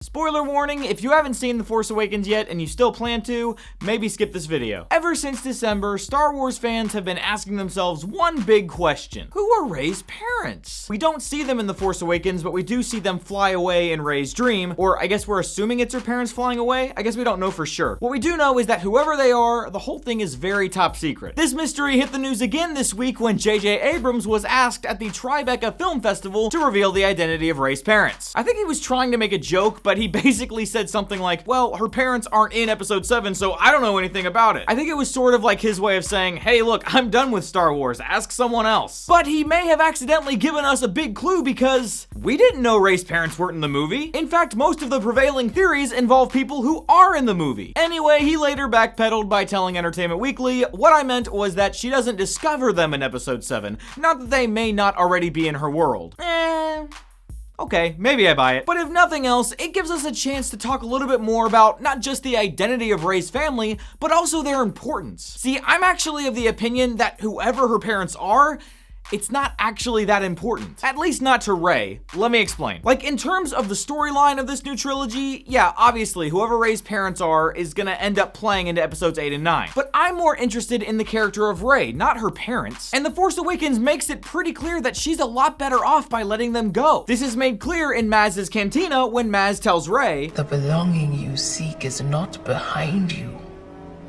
Spoiler warning, if you haven't seen The Force Awakens yet and you still plan to, maybe skip this video. Ever since December, Star Wars fans have been asking themselves one big question. Who are Rey's parents? We don't see them in The Force Awakens, but we do see them fly away in Rey's dream, or I guess we're assuming it's her parents flying away? I guess we don't know for sure. What we do know is that whoever they are, the whole thing is very top secret. This mystery hit the news again this week when J.J. Abrams was asked at the Tribeca Film Festival to reveal the identity of Rey's parents. I think he was trying to make a joke, but he basically said something like, well, her parents aren't in episode 7, so I don't know anything about it. I think it was sort of like his way of saying, hey, look, I'm done with Star Wars, ask someone else. But he may have accidentally given us a big clue because we didn't know Rey's parents weren't in the movie. In fact, most of the prevailing theories involve people who are in the movie. Anyway, he later backpedaled by telling Entertainment Weekly, what I meant was that she doesn't discover them in episode 7, not that they may not already be in her world. Okay, maybe I buy it. But if nothing else, it gives us a chance to talk a little bit more about not just the identity of Rey's family, but also their importance. See, I'm actually of the opinion that whoever her parents are, it's not actually that important. At least not to Rey. Let me explain. Like, in terms of the storyline of this new trilogy, yeah, obviously, whoever Rey's parents are is gonna end up playing into episodes 8 and 9. But I'm more interested in the character of Rey, not her parents. And The Force Awakens makes it pretty clear that she's a lot better off by letting them go. This is made clear in Maz's cantina when Maz tells Rey, "The belonging you seek is not behind you,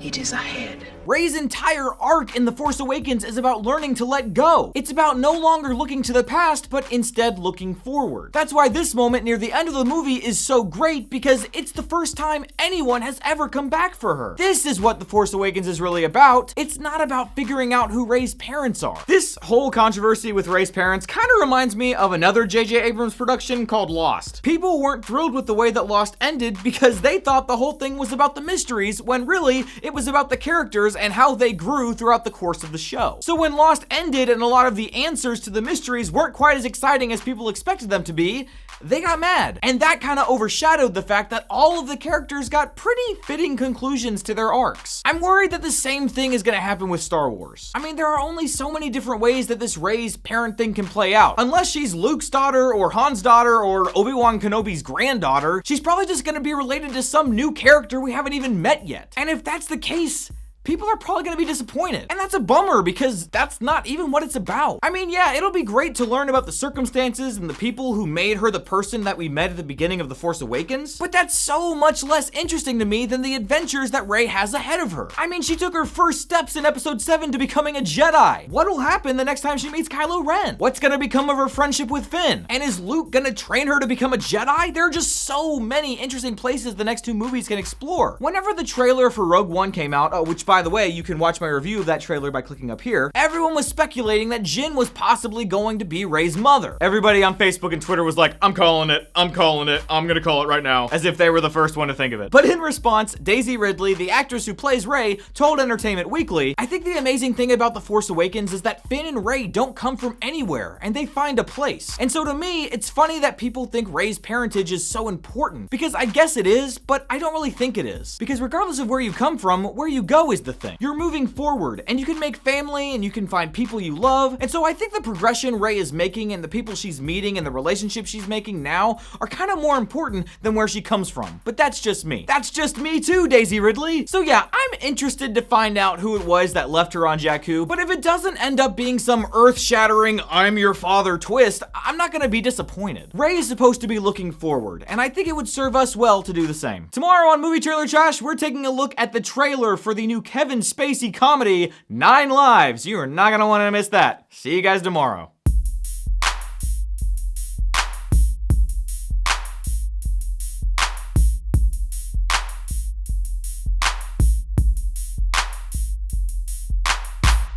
it is ahead." Rey's entire arc in The Force Awakens is about learning to let go. It's about no longer looking to the past, but instead looking forward. That's why this moment near the end of the movie is so great, because it's the first time anyone has ever come back for her. This is what The Force Awakens is really about. It's not about figuring out who Rey's parents are. This whole controversy with Rey's parents kind of reminds me of another J.J. Abrams production called Lost. People weren't thrilled with the way that Lost ended because they thought the whole thing was about the mysteries, when really it was about the characters and how they grew throughout the course of the show. So when Lost ended and a lot of the answers to the mysteries weren't quite as exciting as people expected them to be, they got mad. And that kind of overshadowed the fact that all of the characters got pretty fitting conclusions to their arcs. I'm worried that the same thing is gonna happen with Star Wars. I mean, there are only so many different ways that this Rey's parent thing can play out. Unless she's Luke's daughter or Han's daughter or Obi-Wan Kenobi's granddaughter, she's probably just gonna be related to some new character we haven't even met yet. And if that's the case, people are probably gonna be disappointed. And that's a bummer because that's not even what it's about. I mean, yeah, it'll be great to learn about the circumstances and the people who made her the person that we met at the beginning of The Force Awakens, but that's so much less interesting to me than the adventures that Rey has ahead of her. I mean, she took her first steps in episode 7 to becoming a Jedi. What'll happen the next time she meets Kylo Ren? What's gonna become of her friendship with Finn? And is Luke gonna train her to become a Jedi? There are just so many interesting places the next two movies can explore. Whenever the trailer for Rogue One came out, which by the way, you can watch my review of that trailer by clicking up here, everyone was speculating that Jyn was possibly going to be Rey's mother. Everybody on Facebook and Twitter was like, I'm calling it, I'm gonna call it right now, as if they were the first one to think of it. But in response, Daisy Ridley, the actress who plays Rey, told Entertainment Weekly, I think the amazing thing about The Force Awakens is that Finn and Rey don't come from anywhere, and they find a place. And so to me, it's funny that people think Rey's parentage is so important, because I guess it is, but I don't really think it is. Because regardless of where you come from, where you go is the thing. You're moving forward, and you can make family, and you can find people you love, and so I think the progression Rey is making and the people she's meeting and the relationships she's making now are kind of more important than where she comes from. But that's just me. That's just me too, Daisy Ridley. So yeah, I'm interested to find out who it was that left her on Jakku, but if it doesn't end up being some earth-shattering, I'm your father twist, I'm not gonna be disappointed. Rey is supposed to be looking forward, and I think it would serve us well to do the same. Tomorrow on Movie Trailer Trash, we're taking a look at the trailer for the new Kevin Spacey comedy, 9 Lives. You are not gonna wanna miss that. See you guys tomorrow.